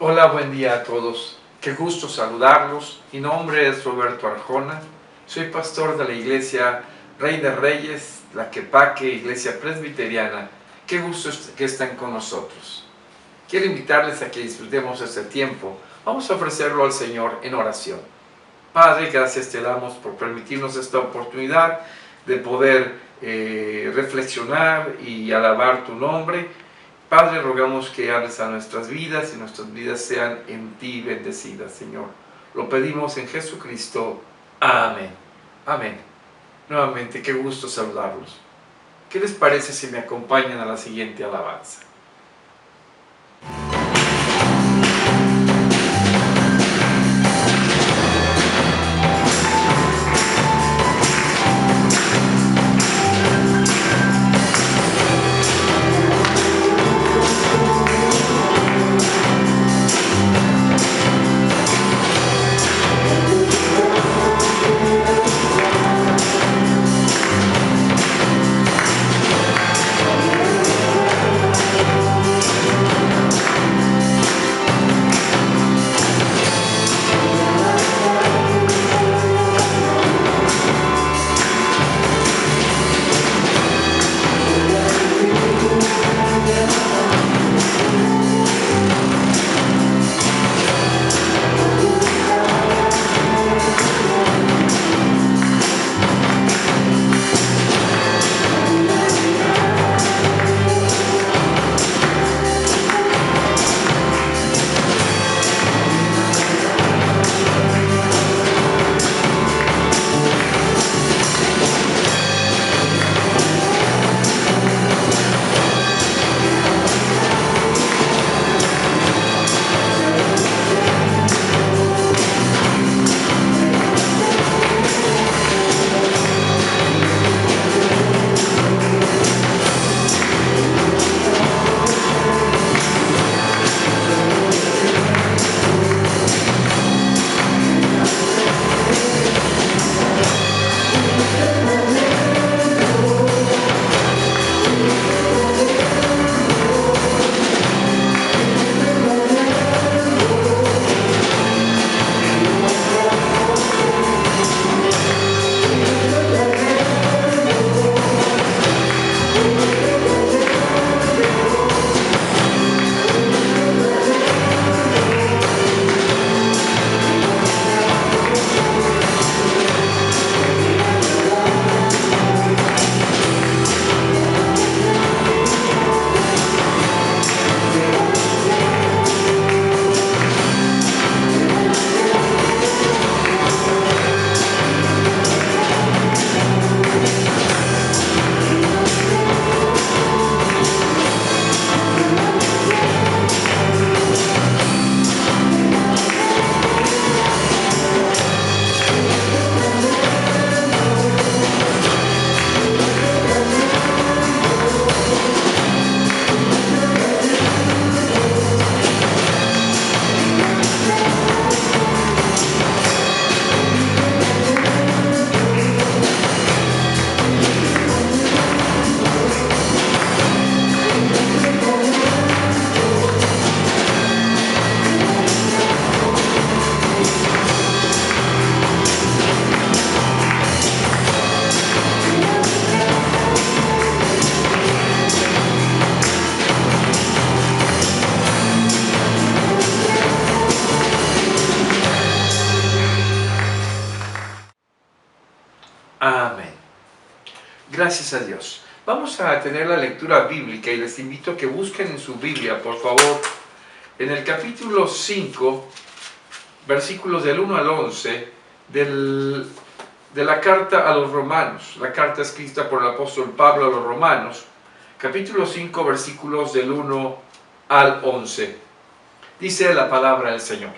Hola, buen día a todos. Qué gusto saludarlos. Mi nombre es Roberto Arjona. Soy pastor de la iglesia Rey de Reyes, la Quepaque, iglesia presbiteriana. Qué gusto que estén con nosotros. Quiero invitarles a que disfrutemos este tiempo. Vamos a ofrecerlo al Señor en oración. Padre, gracias te damos por permitirnos esta oportunidad de poder reflexionar y alabar tu nombre. Padre, rogamos que hables a nuestras vidas y nuestras vidas sean en ti bendecidas, Señor. Lo pedimos en Jesucristo. Amén. Amén. Nuevamente, qué gusto saludarlos. ¿Qué les parece si me acompañan a la siguiente alabanza? Amén. Gracias a Dios. Vamos a tener la lectura bíblica y les invito a que busquen en su Biblia, por favor, en el capítulo 5, versículos del 1 al 11 de la carta a los romanos, la carta escrita por el apóstol Pablo a los romanos, capítulo 5, versículos del 1 al 11. Dice la palabra del Señor: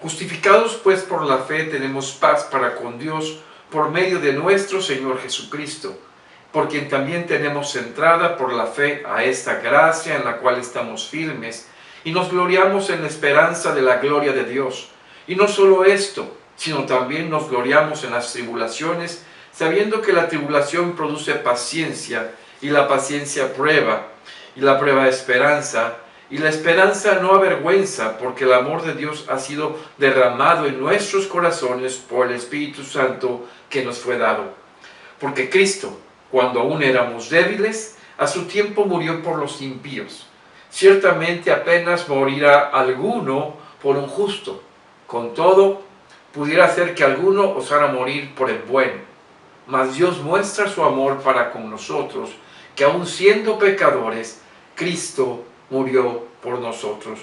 Justificados pues por la fe tenemos paz para con Dios por medio de nuestro Señor Jesucristo, por quien también tenemos entrada por la fe a esta gracia en la cual estamos firmes y nos gloriamos en la esperanza de la gloria de Dios. Y no solo esto, sino también nos gloriamos en las tribulaciones, sabiendo que la tribulación produce paciencia, y la paciencia prueba, y la prueba esperanza, Y la esperanza no avergüenza, porque el amor de Dios ha sido derramado en nuestros corazones por el Espíritu Santo que nos fue dado. Porque Cristo, cuando aún éramos débiles, a su tiempo murió por los impíos. Ciertamente apenas morirá alguno por un justo. Con todo, pudiera hacer que alguno osara morir por el bueno. Mas Dios muestra su amor para con nosotros, que aun siendo pecadores, Cristo murió por nosotros.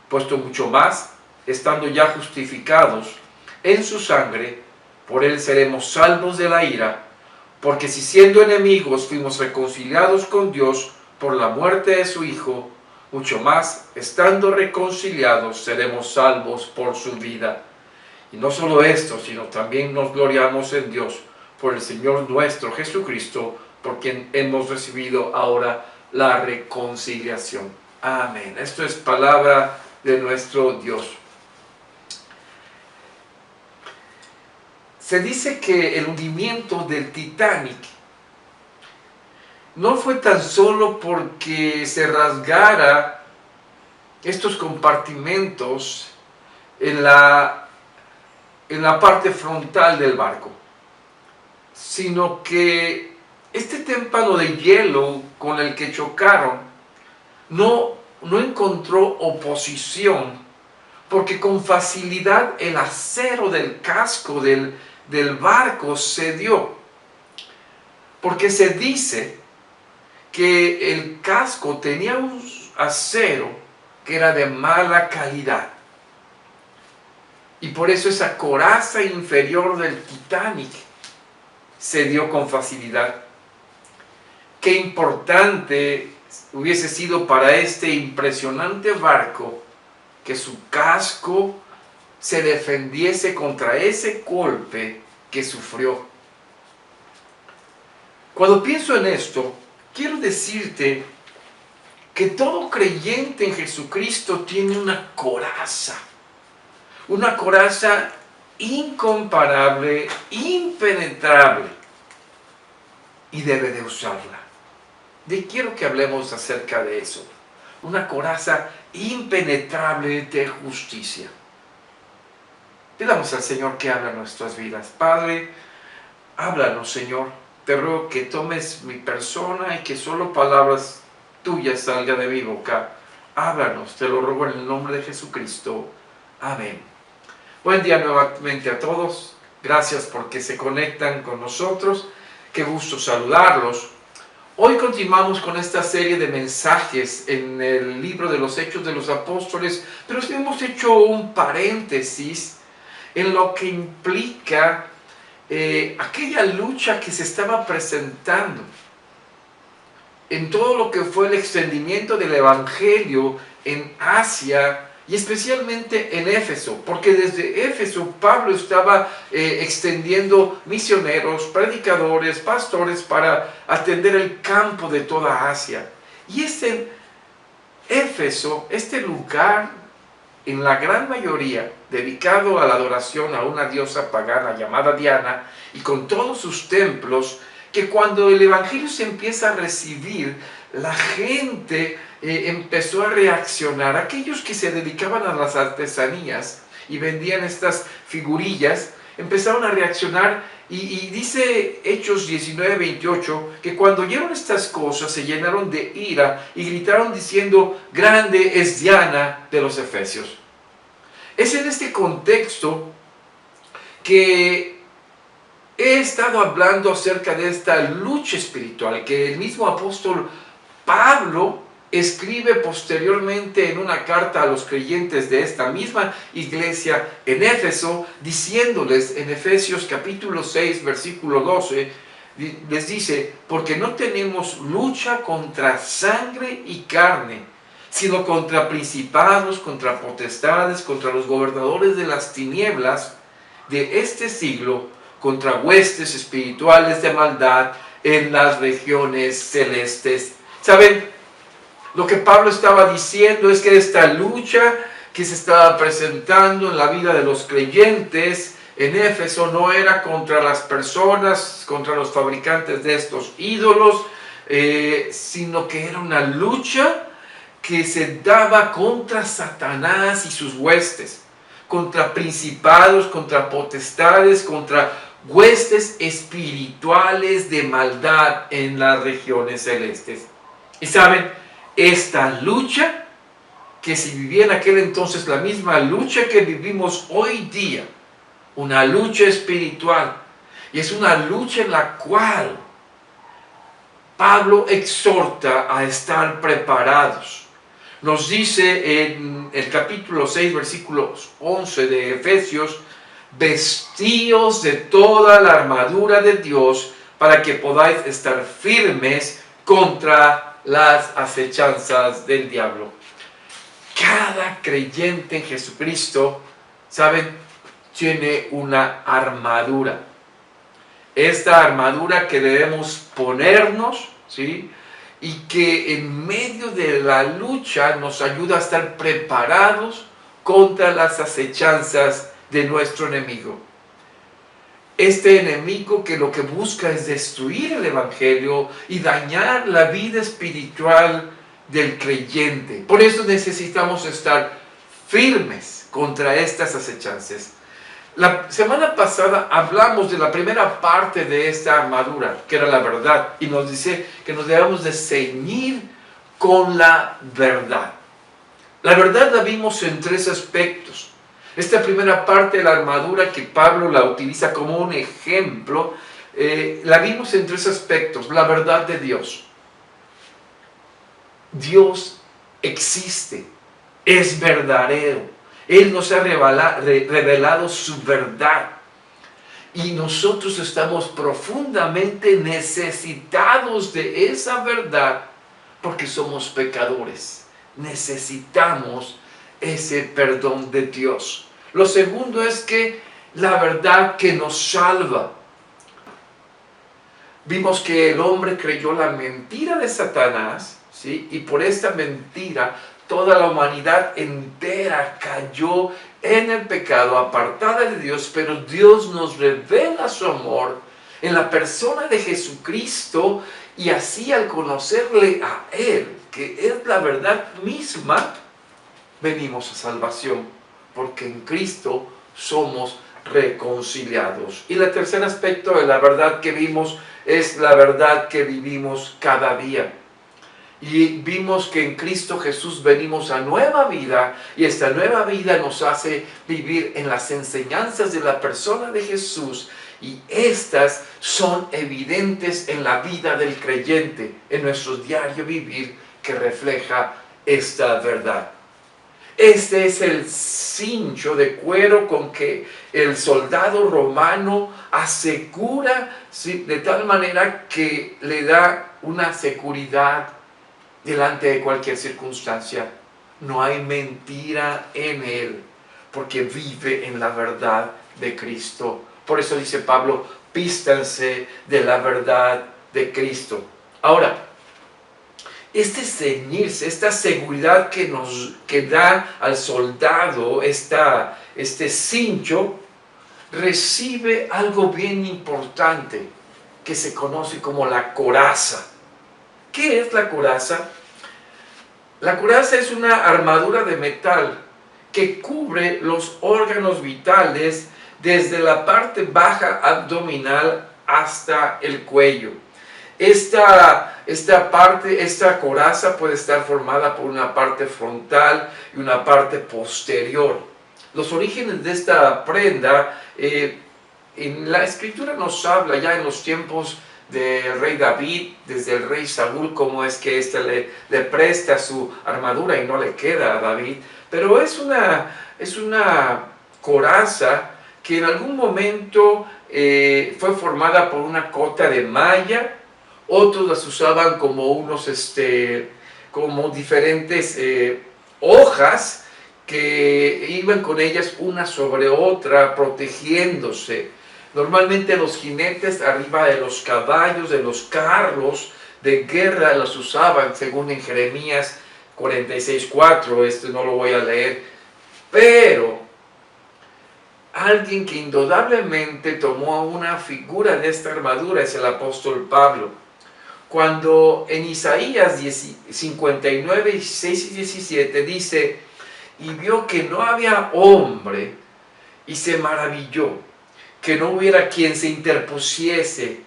Puesto mucho más, estando ya justificados en su sangre, por él seremos salvos de la ira, porque si siendo enemigos fuimos reconciliados con Dios por la muerte de su Hijo, mucho más, estando reconciliados, seremos salvos por su vida. Y no solo esto, sino también nos gloriamos en Dios por el Señor nuestro Jesucristo, por quien hemos recibido ahora la reconciliación. Amén. Esto es palabra de nuestro Dios. Se dice que el hundimiento del Titanic no fue tan solo porque se rasgara estos compartimentos en la parte frontal del barco, sino que este témpano de hielo con el que chocaron no encontró oposición, porque con facilidad el acero del casco del barco cedió, porque se dice que el casco tenía un acero que era de mala calidad, y por eso esa coraza inferior del Titanic cedió con facilidad. Qué importante hubiese sido para este impresionante barco que su casco se defendiese contra ese golpe que sufrió. Cuando pienso en esto, quiero decirte que todo creyente en Jesucristo tiene una coraza incomparable, impenetrable, y debe de usarla. Quiero que hablemos acerca de eso. Una coraza impenetrable de justicia. Pidamos al Señor que hable en nuestras vidas. Padre, háblanos, Señor. Te ruego que tomes mi persona y que solo palabras tuyas salgan de mi boca. Háblanos, te lo ruego en el nombre de Jesucristo. Amén. Buen día nuevamente a todos. Gracias porque se conectan con nosotros. Qué gusto saludarlos. Hoy continuamos con esta serie de mensajes en el libro de los Hechos de los Apóstoles, pero hemos hecho un paréntesis en lo que implica aquella lucha que se estaba presentando en todo lo que fue el extendimiento del Evangelio en Asia y especialmente en Éfeso, porque desde Éfeso Pablo estaba extendiendo misioneros, predicadores, pastores para atender el campo de toda Asia. Y Éfeso, este lugar en la gran mayoría dedicado a la adoración a una diosa pagana llamada Diana, y con todos sus templos, que cuando el Evangelio se empieza a recibir, la gente empezó a reaccionar. Aquellos que se dedicaban a las artesanías y vendían estas figurillas, empezaron a reaccionar, y dice Hechos 19:28, que cuando oyeron estas cosas se llenaron de ira y gritaron diciendo: grande es Diana de los Efesios. Es en este contexto que he estado hablando acerca de esta lucha espiritual que el mismo apóstol Pablo escribe posteriormente en una carta a los creyentes de esta misma iglesia en Éfeso, diciéndoles en Efesios capítulo 6, versículo 12, les dice: porque no tenemos lucha contra sangre y carne, sino contra principados, contra potestades, contra los gobernadores de las tinieblas de este siglo, contra huestes espirituales de maldad en las regiones celestes. ¿Saben? Lo que Pablo estaba diciendo es que esta lucha que se estaba presentando en la vida de los creyentes en Éfeso no era contra las personas, contra los fabricantes de estos ídolos, sino que era una lucha que se daba contra Satanás y sus huestes, contra principados, contra potestades, contra huestes espirituales de maldad en las regiones celestes. Y saben, esta lucha, que si vivía en aquel entonces la misma lucha que vivimos hoy día, una lucha espiritual, y es una lucha en la cual Pablo exhorta a estar preparados. Nos dice en el capítulo 6, versículos 11 de Efesios: vestíos de toda la armadura de Dios para que podáis estar firmes contra las acechanzas del diablo. Cada creyente en Jesucristo, ¿saben?, tiene una armadura. Esta armadura que debemos ponernos, ¿sí?, y que en medio de la lucha nos ayuda a estar preparados contra las acechanzas de nuestro enemigo. Este enemigo que lo que busca es destruir el evangelio y dañar la vida espiritual del creyente. Por eso necesitamos estar firmes contra estas acechanzas. La semana pasada hablamos de la primera parte de esta armadura, que era la verdad, y nos dice que nos debemos de ceñir con la verdad. La verdad la vimos en tres aspectos. Esta primera parte de la armadura que Pablo la utiliza como un ejemplo, la vimos en tres aspectos. La verdad de Dios. Dios existe, es verdadero. Él nos ha revelado su verdad. Y nosotros estamos profundamente necesitados de esa verdad porque somos pecadores. Necesitamos ese perdón de Dios. Lo segundo es que la verdad que nos salva. Vimos que el hombre creyó la mentira de Satanás, ¿sí? Y por esta mentira toda la humanidad entera cayó en el pecado, apartada de Dios, pero Dios nos revela su amor en la persona de Jesucristo, y así al conocerle a Él, que es la verdad misma, venimos a salvación, porque en Cristo somos reconciliados. Y el tercer aspecto de la verdad que vimos es la verdad que vivimos cada día. Y vimos que en Cristo Jesús venimos a nueva vida, y esta nueva vida nos hace vivir en las enseñanzas de la persona de Jesús, y estas son evidentes en la vida del creyente, en nuestro diario vivir que refleja esta verdad. Este es el cincho de cuero con que el soldado romano asegura, ¿sí?, de tal manera que le da una seguridad delante de cualquier circunstancia. No hay mentira en él, porque vive en la verdad de Cristo. Por eso dice Pablo: vístanse de la verdad de Cristo. Ahora, este ceñirse, esta seguridad que da al soldado, este cincho, recibe algo bien importante que se conoce como la coraza. ¿Qué es la coraza? La coraza es una armadura de metal que cubre los órganos vitales desde la parte baja abdominal hasta el cuello. Esta coraza puede estar formada por una parte frontal y una parte posterior. Los orígenes de esta prenda, en la Escritura nos habla ya en los tiempos del rey David, desde el rey Saúl, cómo es que éste le presta su armadura y no le queda a David. Pero es una coraza que en algún momento fue formada por una cota de malla. Otros las usaban como como diferentes hojas que iban con ellas una sobre otra, protegiéndose. Normalmente los jinetes arriba de los caballos, de los carros de guerra, las usaban, según en Jeremías 46:4, esto no lo voy a leer. Pero alguien que indudablemente tomó una figura de esta armadura es el apóstol Pablo. cuando en Isaías 59, 6 y 17 dice: y vio que no había hombre, y se maravilló, que no hubiera quien se interpusiese,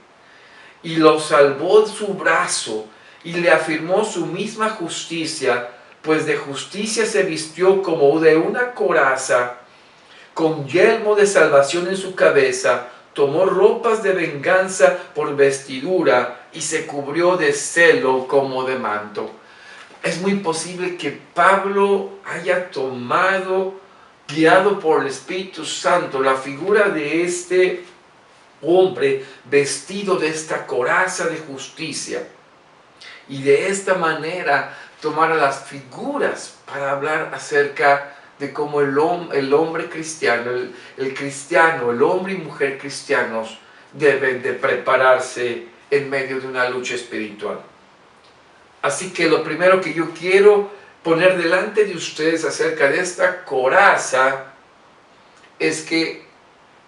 y lo salvó su brazo, y le afirmó su misma justicia, pues de justicia se vistió como de una coraza, con yelmo de salvación en su cabeza, tomó ropas de venganza por vestidura, y se cubrió de celo como de manto. Es muy posible que Pablo haya tomado, guiado por el Espíritu Santo, la figura de este hombre vestido de esta coraza de justicia, y de esta manera tomar las figuras para hablar acerca de cómo el hombre cristiano, el cristiano, el hombre y mujer cristianos deben de prepararse en medio de una lucha espiritual. Así que lo primero que yo quiero poner delante de ustedes acerca de esta coraza es que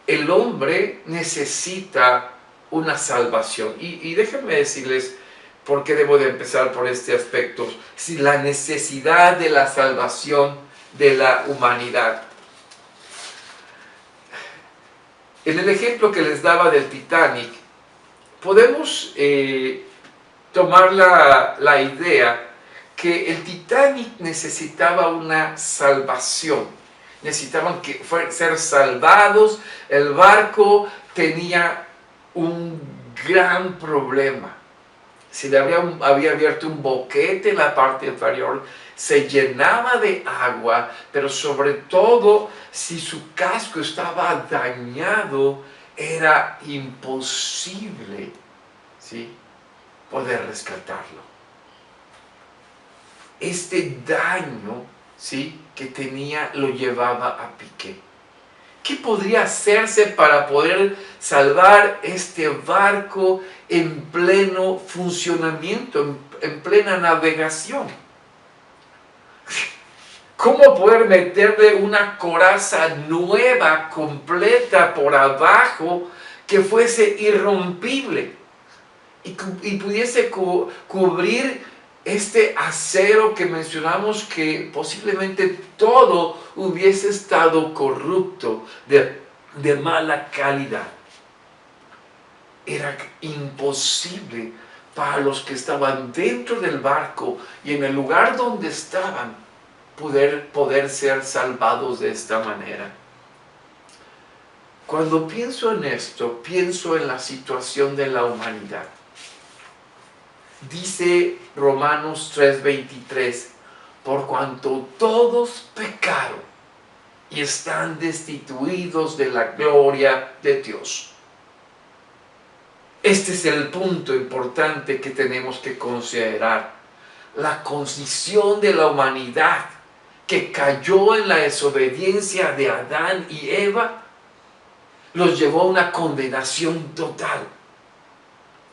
el hombre necesita una salvación. Y déjenme decirles por qué debo de empezar por este aspecto. Si la necesidad de la salvación de la humanidad. En el ejemplo que les daba del Titanic, podemos tomar la idea que el Titanic necesitaba una salvación. Necesitaban ser salvados. El barco tenía un gran problema. Si le había abierto un boquete en la parte inferior, se llenaba de agua, pero sobre todo, si su casco estaba dañado, era imposible, ¿sí?, poder rescatarlo. Este daño, ¿sí?, que tenía lo llevaba a pique. ¿Qué podría hacerse para poder salvar este barco en pleno funcionamiento, en plena navegación? ¿Cómo poder meterle una coraza nueva, completa por abajo, que fuese irrompible y pudiese cubrir este acero que mencionamos, que posiblemente todo hubiese estado corrupto, de mala calidad? Era imposible para los que estaban dentro del barco y en el lugar donde estaban poder ser salvados de esta manera. Cuando pienso en esto, pienso en la situación de la humanidad. Dice Romanos 3:23, por cuanto todos pecaron y están destituidos de la gloria de Dios. Este es el punto importante que tenemos que considerar. La condición de la humanidad que cayó en la desobediencia de Adán y Eva los llevó a una condenación total.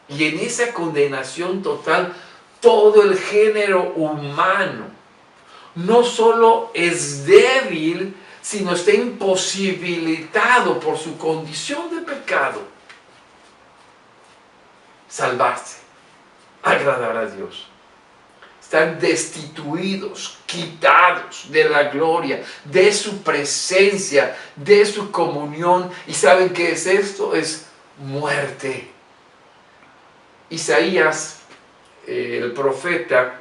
Y en esa condenación total, todo el género humano no solo es débil, sino está imposibilitado por su condición de pecado salvarse, agradar a Dios. Están destituidos, quitados de la gloria, de su presencia, de su comunión. ¿Y saben qué es esto? Es muerte. Isaías, el profeta,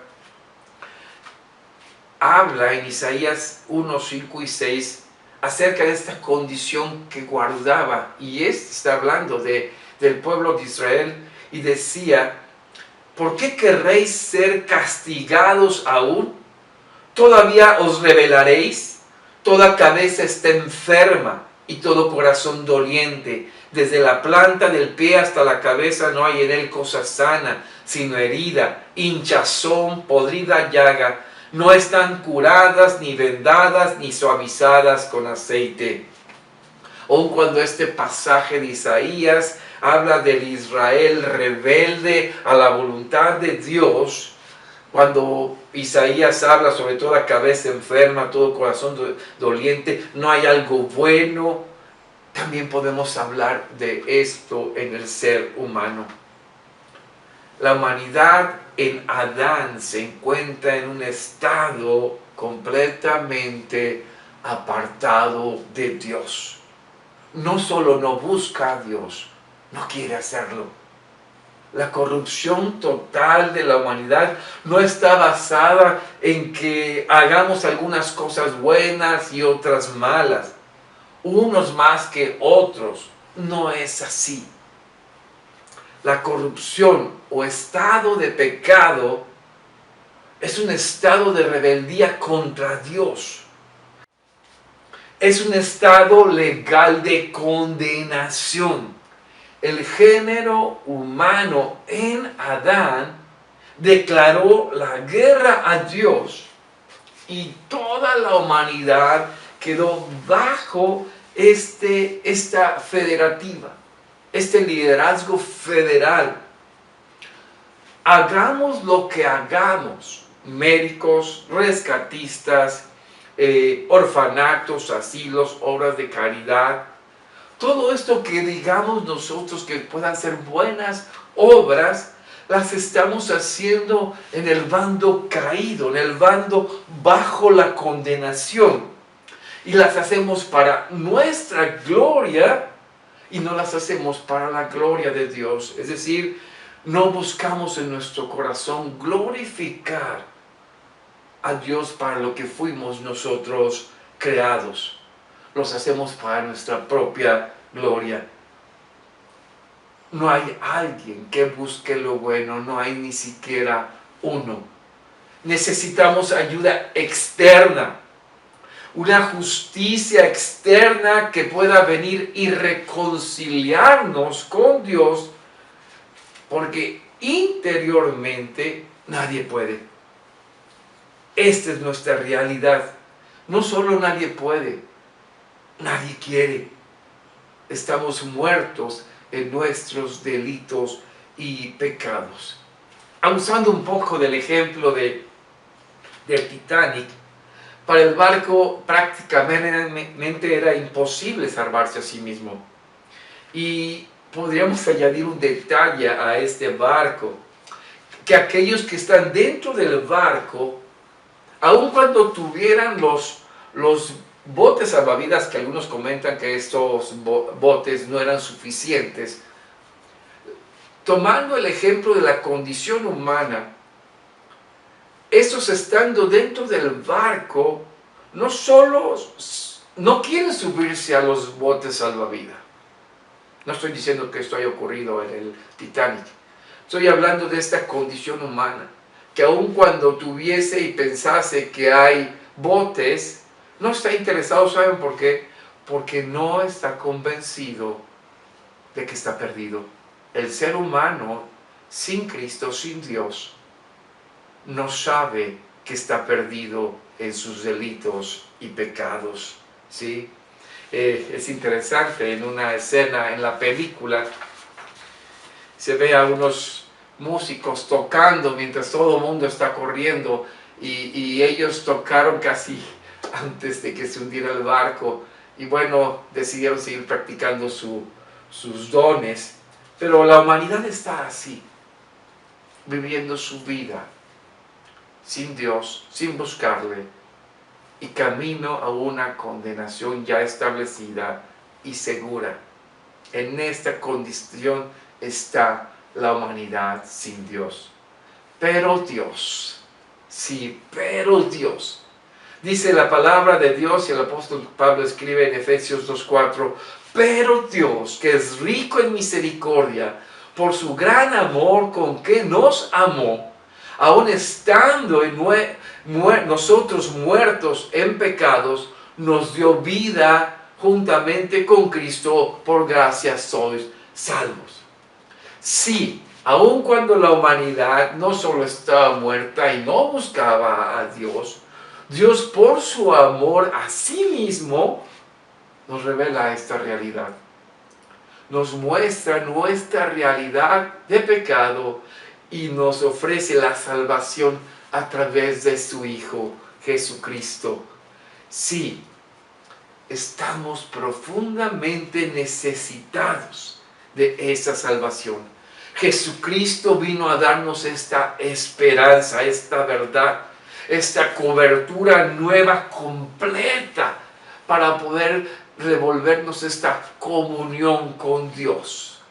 habla en Isaías 1, 5 y 6 acerca de esta condición que guardaba. Y está hablando del pueblo de Israel, y decía: ¿por qué querréis ser castigados aún? ¿Todavía os rebelaréis? Toda cabeza está enferma y todo corazón doliente. Desde la planta del pie hasta la cabeza no hay en él cosa sana, sino herida, hinchazón, podrida llaga. No están curadas, ni vendadas, ni suavizadas con aceite. Aun cuando este pasaje de Isaías habla del Israel rebelde a la voluntad de Dios, cuando Isaías habla sobre toda cabeza enferma, todo corazón doliente, no hay algo bueno, también podemos hablar de esto en el ser humano. La humanidad en Adán se encuentra en un estado completamente apartado de Dios. No solo no busca a Dios, no quiere hacerlo. La corrupción total de la humanidad no está basada en que hagamos algunas cosas buenas y otras malas, unos más que otros. No es así. La corrupción o estado de pecado es un estado de rebeldía contra Dios. Es un estado legal de condenación. El género humano en Adán declaró la guerra a Dios y toda la humanidad quedó bajo esta federativa, este liderazgo federal. Hagamos lo que hagamos, médicos, rescatistas, orfanatos, asilos, obras de caridad, todo esto que digamos nosotros que puedan ser buenas obras, las estamos haciendo en el bando caído, en el bando bajo la condenación. Y las hacemos para nuestra gloria y no las hacemos para la gloria de Dios. Es decir, no buscamos en nuestro corazón glorificar a Dios para lo que fuimos nosotros creados. Los hacemos para nuestra propia gloria. No hay alguien que busque lo bueno, no hay ni siquiera uno. Necesitamos ayuda externa, una justicia externa que pueda venir y reconciliarnos con Dios, porque interiormente nadie puede. Esta es nuestra realidad. No solo nadie puede, nadie quiere. Estamos muertos en nuestros delitos y pecados. Usando un poco del ejemplo del Titanic, para el barco prácticamente era imposible salvarse a sí mismo. Y podríamos añadir un detalle a este barco, que aquellos que están dentro del barco, aun cuando tuvieran los botes salvavidas, que algunos comentan que estos botes no eran suficientes, tomando el ejemplo de la condición humana, estos estando dentro del barco, no solo no quieren subirse a los botes salvavidas. No estoy diciendo que esto haya ocurrido en el Titanic. Estoy hablando de esta condición humana, que aun cuando tuviese y pensase que hay botes, no está interesado. ¿Saben por qué? Porque no está convencido de que está perdido. El ser humano, sin Cristo, sin Dios, no sabe que está perdido en sus delitos y pecados, ¿sí? Es interesante, en una escena en la película se ve a unos músicos tocando mientras todo el mundo está corriendo, y ellos tocaron casi antes de que se hundiera el barco, y bueno, decidieron seguir practicando sus dones, pero la humanidad está así, viviendo su vida sin Dios, sin buscarle, y camino a una condenación ya establecida y segura. En esta condición está la humanidad sin Dios. Pero Dios, sí, pero Dios, dice la palabra de Dios, y el apóstol Pablo escribe en Efesios 2:4, pero Dios, que es rico en misericordia, por su gran amor con que nos amó, aun estando nosotros muertos en pecados, nos dio vida juntamente con Cristo, por gracia sois salvos. Sí, aun cuando la humanidad no solo estaba muerta y no buscaba a Dios, Dios por su amor a sí mismo nos revela esta realidad. Nos muestra nuestra realidad de pecado y nos ofrece la salvación a través de su Hijo Jesucristo. Sí, estamos profundamente necesitados de esa salvación. Jesucristo vino a darnos esta esperanza, esta verdad, esta cobertura nueva, completa, para poder devolvernos esta comunión con Dios.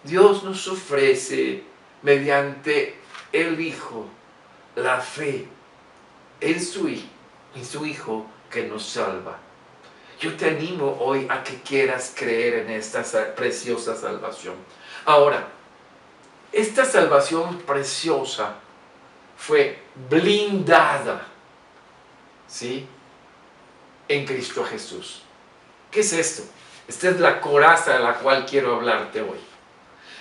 Dios nos ofrece, mediante el Hijo, la fe en su Hijo que nos salva. Yo te animo hoy a que quieras creer en esta preciosa salvación. Ahora, esta salvación preciosa fue blindada, ¿sí?, en Cristo Jesús. ¿Qué es esto? Esta es la coraza de la cual quiero hablarte hoy.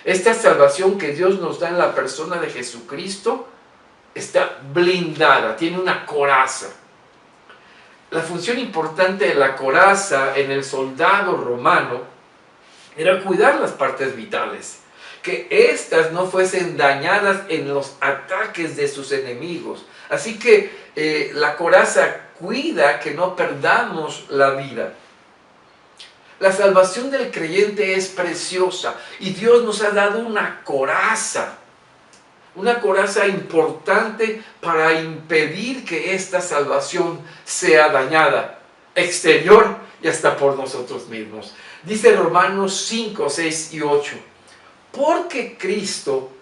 Esta salvación que Dios nos da en la persona de Jesucristo está blindada, tiene una coraza. La función importante de la coraza en el soldado romano era cuidar las partes vitales, que éstas no fuesen dañadas en los ataques de sus enemigos. Así que la coraza cuida que no perdamos la vida. La salvación del creyente es preciosa y Dios nos ha dado una coraza importante para impedir que esta salvación sea dañada, exterior y hasta por nosotros mismos. Dice Romanos 5, 6 y 8, porque Cristo,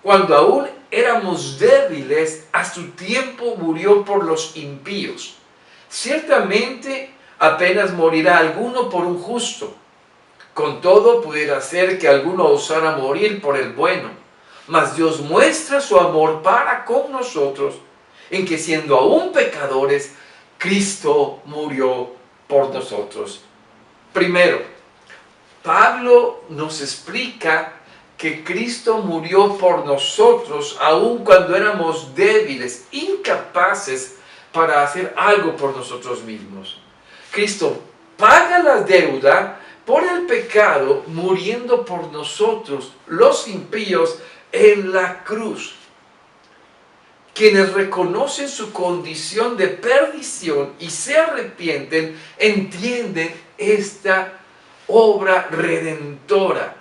cuando aún éramos débiles, a su tiempo murió por los impíos. Ciertamente apenas morirá alguno por un justo. Con todo pudiera ser que alguno osara morir por el bueno. Mas Dios muestra su amor para con nosotros, en que siendo aún pecadores, Cristo murió por nosotros. Primero, Pablo nos explica que Cristo murió por nosotros, aun cuando éramos débiles, incapaces para hacer algo por nosotros mismos. Cristo paga la deuda por el pecado, muriendo por nosotros, los impíos, en la cruz. Quienes reconocen su condición de perdición y se arrepienten, entienden esta obra redentora.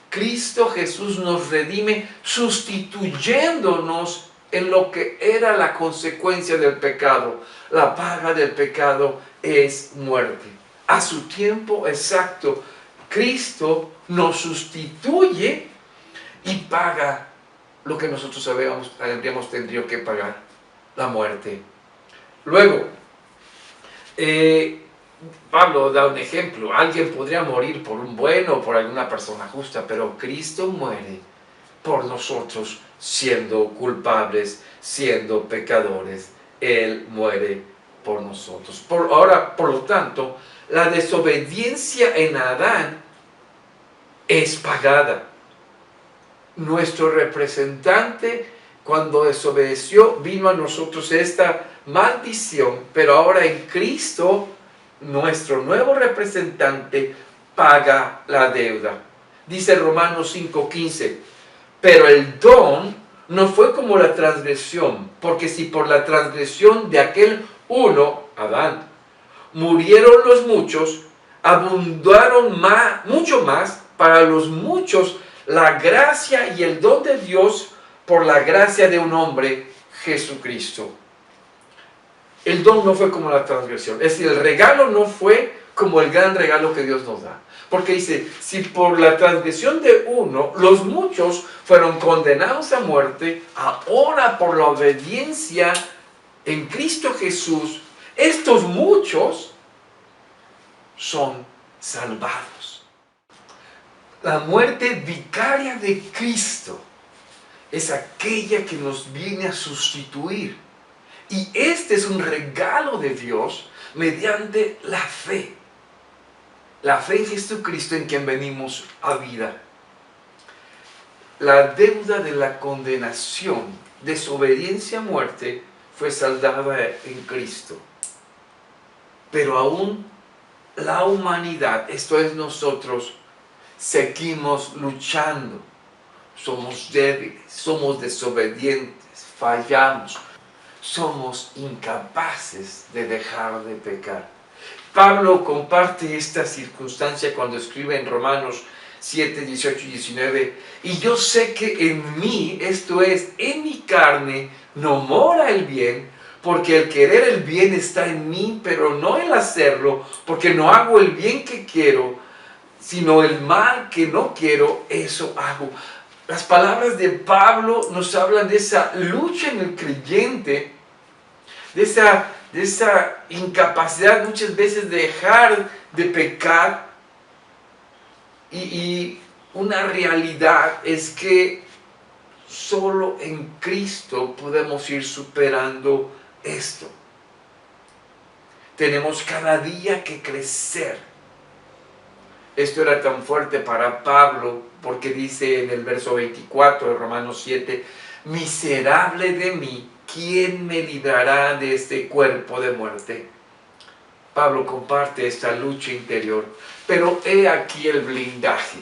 Cristo Jesús nos redime sustituyéndonos en lo que era la consecuencia del pecado. La paga del pecado es muerte. A su tiempo exacto, Cristo nos sustituye y paga lo que nosotros habríamos tenido que pagar, la muerte. Luego, Pablo da un ejemplo. Alguien podría morir por un bueno o por alguna persona justa, pero Cristo muere por nosotros siendo culpables, siendo pecadores. Él muere por nosotros. Por lo tanto, la desobediencia en Adán es pagada. Nuestro representante, cuando desobedeció, vino a nosotros esta maldición, pero ahora en Cristo, nuestro nuevo representante paga la deuda. Dice Romanos 5:15, pero el don no fue como la transgresión, porque si por la transgresión de aquel uno, Adán, murieron los muchos, abundaron mucho más para los muchos la gracia y el don de Dios por la gracia de un hombre, Jesucristo. El don no fue como la transgresión, es decir, el regalo no fue como el gran regalo que Dios nos da. Porque dice, si por la transgresión de uno, los muchos fueron condenados a muerte, ahora por la obediencia en Cristo Jesús, estos muchos son salvados. La muerte vicaria de Cristo es aquella que nos viene a sustituir. Y este es un regalo de Dios mediante la fe. La fe en Jesucristo, en quien venimos a vida. La deuda de la condenación, desobediencia a muerte, fue saldada en Cristo. Pero aún la humanidad, esto es nosotros, seguimos luchando. Somos débiles, somos desobedientes, fallamos. Somos incapaces de dejar de pecar. Pablo comparte esta circunstancia cuando escribe en Romanos 7, 18 y 19. Y yo sé que en mí, esto es, en mi carne, no mora el bien, porque el querer el bien está en mí, pero no el hacerlo, porque no hago el bien que quiero, sino el mal que no quiero, eso hago. Las palabras de Pablo nos hablan de esa lucha en el creyente, de esa incapacidad muchas veces de dejar de pecar, y una realidad es que solo en Cristo podemos ir superando esto. Tenemos cada día que crecer. Esto era tan fuerte para Pablo porque dice en el verso 24 de Romanos 7, miserable de mí, ¿quién me librará de este cuerpo de muerte? Pablo comparte esta lucha interior, pero he aquí el blindaje,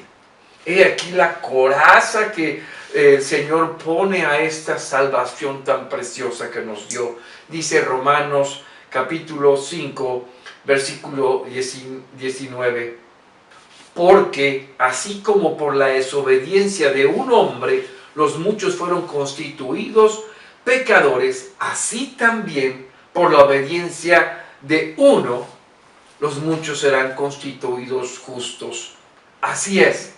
he aquí la coraza que el Señor pone a esta salvación tan preciosa que nos dio. Dice Romanos capítulo 5, versículo 19, porque así como por la desobediencia de un hombre los muchos fueron constituidos pecadores, así también por la obediencia de uno los muchos serán constituidos justos. Así es.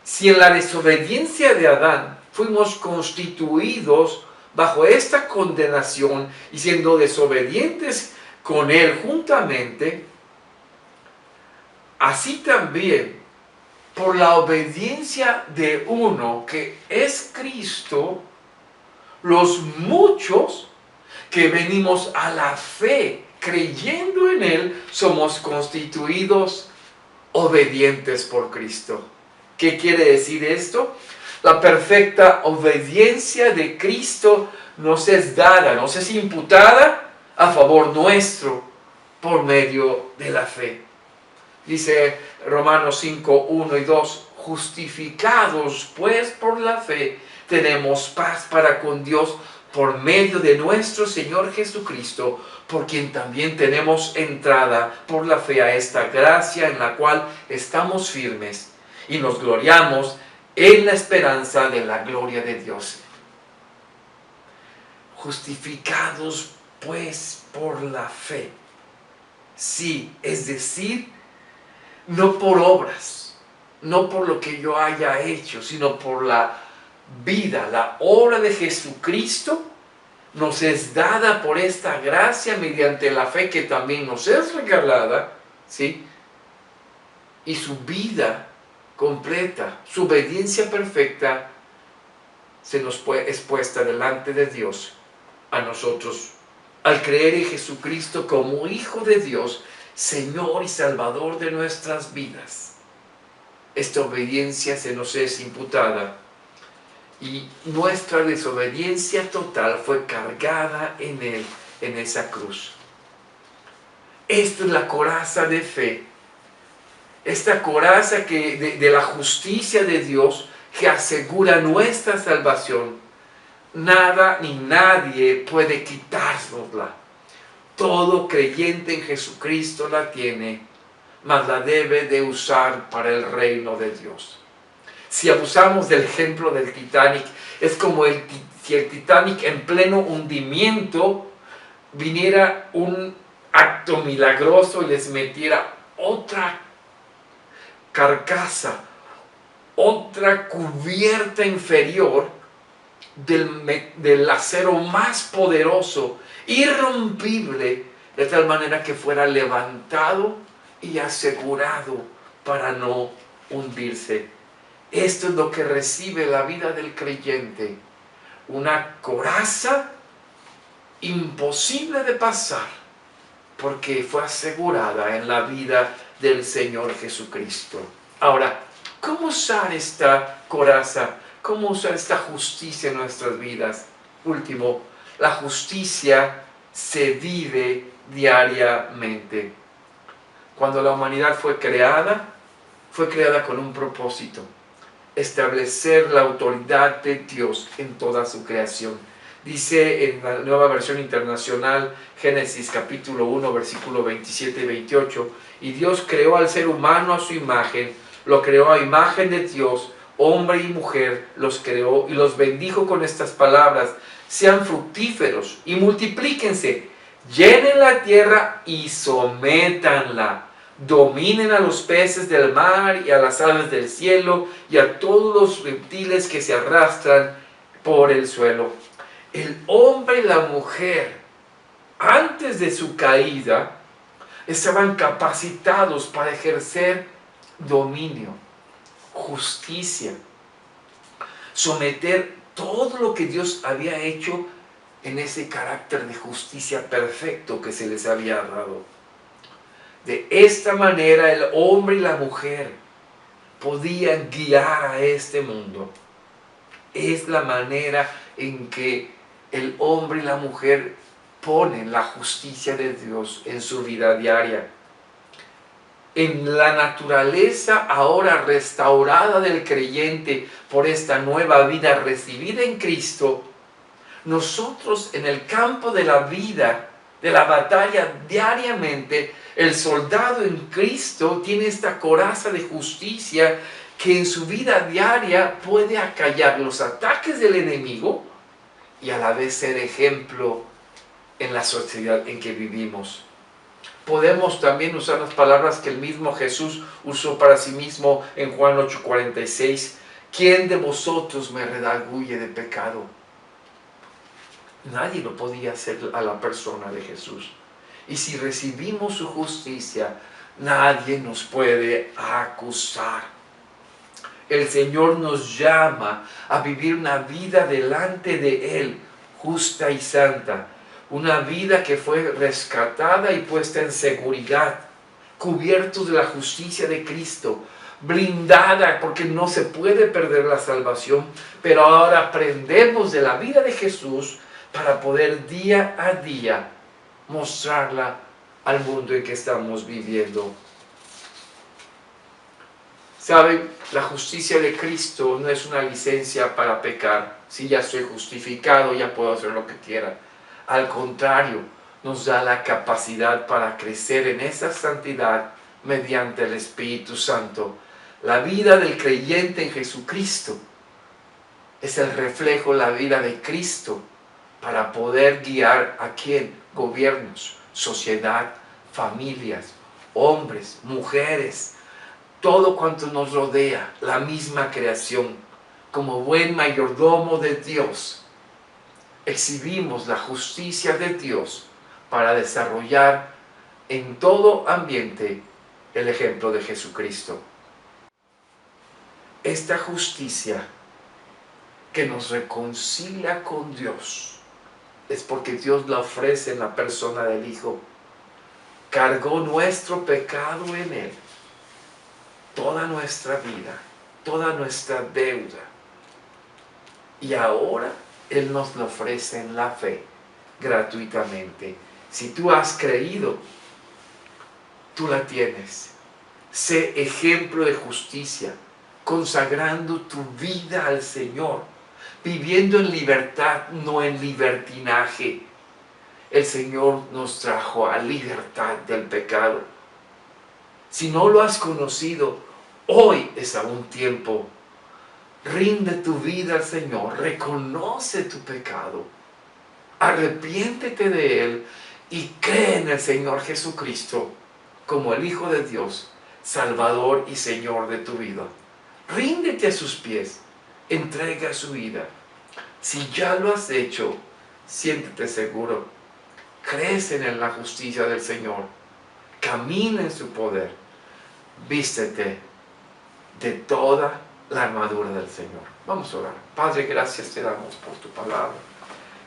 Si en la desobediencia de Adán fuimos constituidos bajo esta condenación y siendo desobedientes con él juntamente, así también por la obediencia de uno que es Cristo, los muchos que venimos a la fe, creyendo en Él, somos constituidos obedientes por Cristo. ¿Qué quiere decir esto? La perfecta obediencia de Cristo nos es dada, nos es imputada a favor nuestro por medio de la fe. Dice Romanos 5, 1 y 2, justificados pues por la fe, tenemos paz para con Dios por medio de nuestro Señor Jesucristo, por quien también tenemos entrada por la fe a esta gracia en la cual estamos firmes y nos gloriamos en la esperanza de la gloria de Dios. Justificados pues por la fe. Sí, es decir, no por obras, no por lo que yo haya hecho, sino por la vida, la obra de Jesucristo nos es dada por esta gracia mediante la fe que también nos es regalada, ¿sí? Y su vida completa, su obediencia perfecta se nos es puesta delante de Dios a nosotros al creer en Jesucristo como Hijo de Dios, Señor y Salvador de nuestras vidas. Esta obediencia se nos es imputada y nuestra desobediencia total fue cargada en Él, en esa cruz. Esta es la coraza de fe, esta coraza de la justicia de Dios que asegura nuestra salvación. Nada ni nadie puede quitárnosla. Todo creyente en Jesucristo la tiene, mas la debe de usar para el reino de Dios. Si abusamos del ejemplo del Titanic, es como si el Titanic en pleno hundimiento viniera un acto milagroso y les metiera otra carcasa, otra cubierta inferior del acero más poderoso, irrompible, de tal manera que fuera levantado y asegurado para no hundirse. Esto es lo que recibe la vida del creyente, una coraza imposible de pasar, porque fue asegurada en la vida del Señor Jesucristo. Ahora, ¿cómo usar esta coraza? ¿Cómo usar esta justicia en nuestras vidas? Último, la justicia se vive diariamente. Cuando la humanidad fue creada con un propósito: establecer la autoridad de Dios en toda su creación. Dice en la Nueva Versión Internacional, Génesis capítulo 1, versículo 27 y 28, y Dios creó al ser humano a su imagen, lo creó a imagen de Dios, hombre y mujer los creó y los bendijo con estas palabras: sean fructíferos y multiplíquense, llenen la tierra y sométanla, dominen a los peces del mar y a las aves del cielo y a todos los reptiles que se arrastran por el suelo. El hombre y la mujer, antes de su caída, estaban capacitados para ejercer dominio, justicia, someter todo lo que Dios había hecho en ese carácter de justicia perfecto que se les había dado. De esta manera el hombre y la mujer podían guiar a este mundo. Es la manera en que el hombre y la mujer ponen la justicia de Dios en su vida diaria. En la naturaleza ahora restaurada del creyente por esta nueva vida recibida en Cristo, nosotros en el campo de la vida, de la batalla diariamente, el soldado en Cristo tiene esta coraza de justicia que en su vida diaria puede acallar los ataques del enemigo y a la vez ser ejemplo en la sociedad en que vivimos. Podemos también usar las palabras que el mismo Jesús usó para sí mismo en Juan 8:46. ¿Quién de vosotros me redarguye de pecado? Nadie lo podía hacer a la persona de Jesús. Y si recibimos su justicia, nadie nos puede acusar. El Señor nos llama a vivir una vida delante de Él, justa y santa. Una vida que fue rescatada y puesta en seguridad, cubiertos de la justicia de Cristo, blindada porque no se puede perder la salvación, pero ahora aprendemos de la vida de Jesús para poder día a día mostrarla al mundo en que estamos viviendo. ¿Saben? La justicia de Cristo no es una licencia para pecar. Si ya soy justificado, ya puedo hacer lo que quiera. Al contrario, nos da la capacidad para crecer en esa santidad mediante el Espíritu Santo. La vida del creyente en Jesucristo es el reflejo de la vida de Cristo para poder guiar a quién: gobiernos, sociedad, familias, hombres, mujeres, todo cuanto nos rodea, la misma creación. Como buen mayordomo de Dios, exhibimos la justicia de Dios para desarrollar en todo ambiente el ejemplo de Jesucristo. Esta justicia que nos reconcilia con Dios es porque Dios la ofrece en la persona del Hijo. Cargó nuestro pecado en Él, toda nuestra vida, toda nuestra deuda. Y ahora Él nos lo ofrece en la fe, gratuitamente. Si tú has creído, tú la tienes. Sé ejemplo de justicia, consagrando tu vida al Señor, viviendo en libertad, no en libertinaje. El Señor nos trajo a libertad del pecado. Si no lo has conocido, hoy es aún tiempo. Rinde tu vida al Señor, reconoce tu pecado, arrepiéntete de él y cree en el Señor Jesucristo como el Hijo de Dios, Salvador y Señor de tu vida. Ríndete a sus pies, entrega su vida. Si ya lo has hecho, siéntete seguro, crece en la justicia del Señor, camina en su poder, vístete de toda la armadura del Señor. Vamos a orar. Padre, gracias te damos por tu palabra.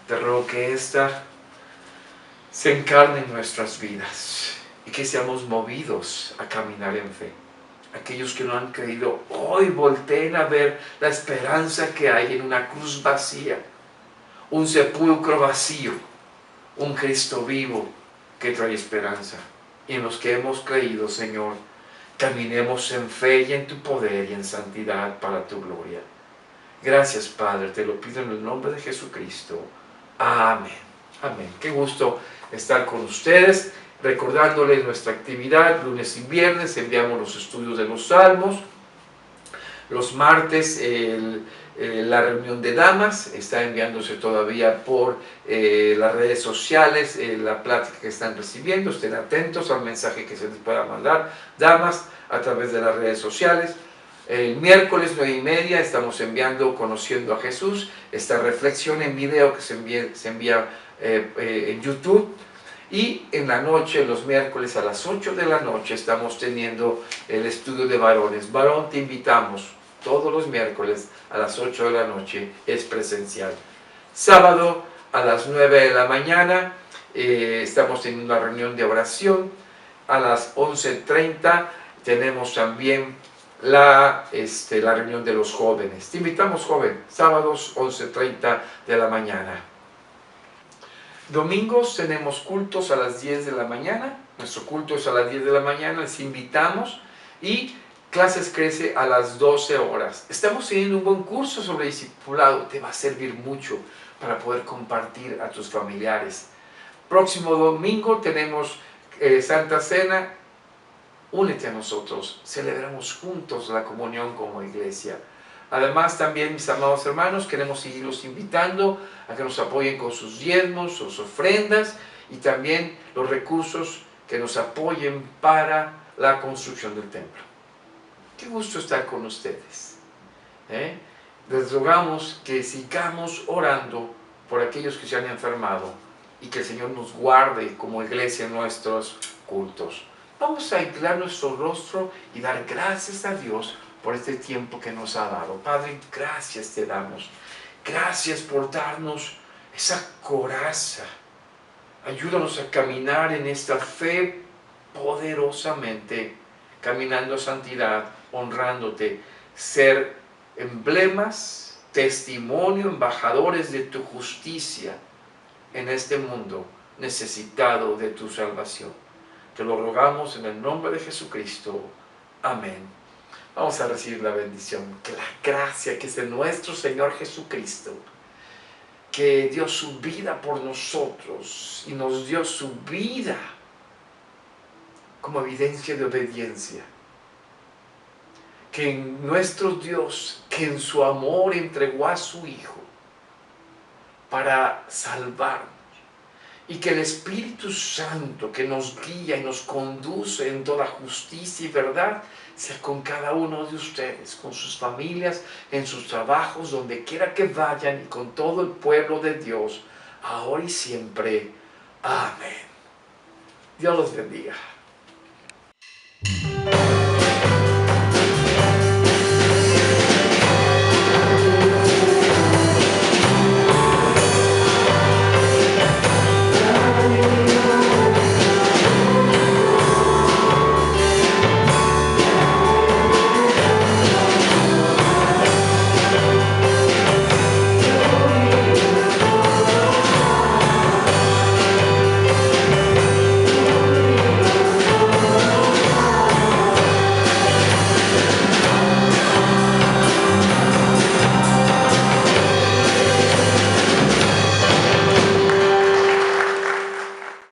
Te ruego que esta se encarne en nuestras vidas y que seamos movidos a caminar en fe. Aquellos que no han creído, hoy volteen a ver la esperanza que hay en una cruz vacía, un sepulcro vacío, un Cristo vivo que trae esperanza. Y en los que hemos creído, Señor, caminemos en fe y en tu poder y en santidad para tu gloria. Gracias, Padre, te lo pido en el nombre de Jesucristo. Amén. Amén. Qué gusto estar con ustedes, recordándoles nuestra actividad. Lunes y viernes enviamos los estudios de los Salmos. Los martes la reunión de damas está enviándose todavía por las redes sociales, la plática que están recibiendo. Estén atentos al mensaje que se les pueda mandar, damas, a través de las redes sociales. El miércoles 9:30 estamos enviando Conociendo a Jesús, esta reflexión en video que se envía en YouTube. Y en la noche, los miércoles a las 8 de la noche, estamos teniendo el estudio de varones. Varón, te invitamos todos los miércoles a las 8 de la noche, es presencial. Sábado a las 9 de la mañana estamos teniendo una reunión de oración. A las 11:30 tenemos también la reunión de los jóvenes. Te invitamos, joven, sábados 11:30 de la mañana. Domingos tenemos cultos a las 10 de la mañana. Nuestro culto es a las 10 de la mañana, les invitamos. Y Clases Crece a las 12 horas. Estamos teniendo un buen curso sobre discipulado. Te va a servir mucho para poder compartir a tus familiares. Próximo domingo tenemos Santa Cena. Únete a nosotros, celebramos juntos la comunión como iglesia. Además, también, mis amados hermanos, queremos seguirlos invitando a que nos apoyen con sus diezmos, sus ofrendas y también los recursos que nos apoyen para la construcción del templo. Qué gusto estar con ustedes. Les rogamos que sigamos orando por aquellos que se han enfermado y que el Señor nos guarde como iglesia en nuestros cultos. Vamos a inclinar nuestro rostro y dar gracias a Dios por este tiempo que nos ha dado. Padre, gracias te damos. Gracias por darnos esa coraza. Ayúdanos a caminar en esta fe poderosamente, caminando a santidad, honrándote, ser emblemas, testimonio, embajadores de tu justicia en este mundo necesitado de tu salvación. Te lo rogamos en el nombre de Jesucristo. Amén. Vamos a recibir la bendición. Que la gracia que es de nuestro Señor Jesucristo, que dio su vida por nosotros y nos dio su vida como evidencia de obediencia. Que nuestro Dios, que en su amor entregó a su Hijo para salvarnos, y que el Espíritu Santo que nos guía y nos conduce en toda justicia y verdad sea con cada uno de ustedes, con sus familias, en sus trabajos, donde quiera que vayan, y con todo el pueblo de Dios, ahora y siempre. Amén. Dios los bendiga.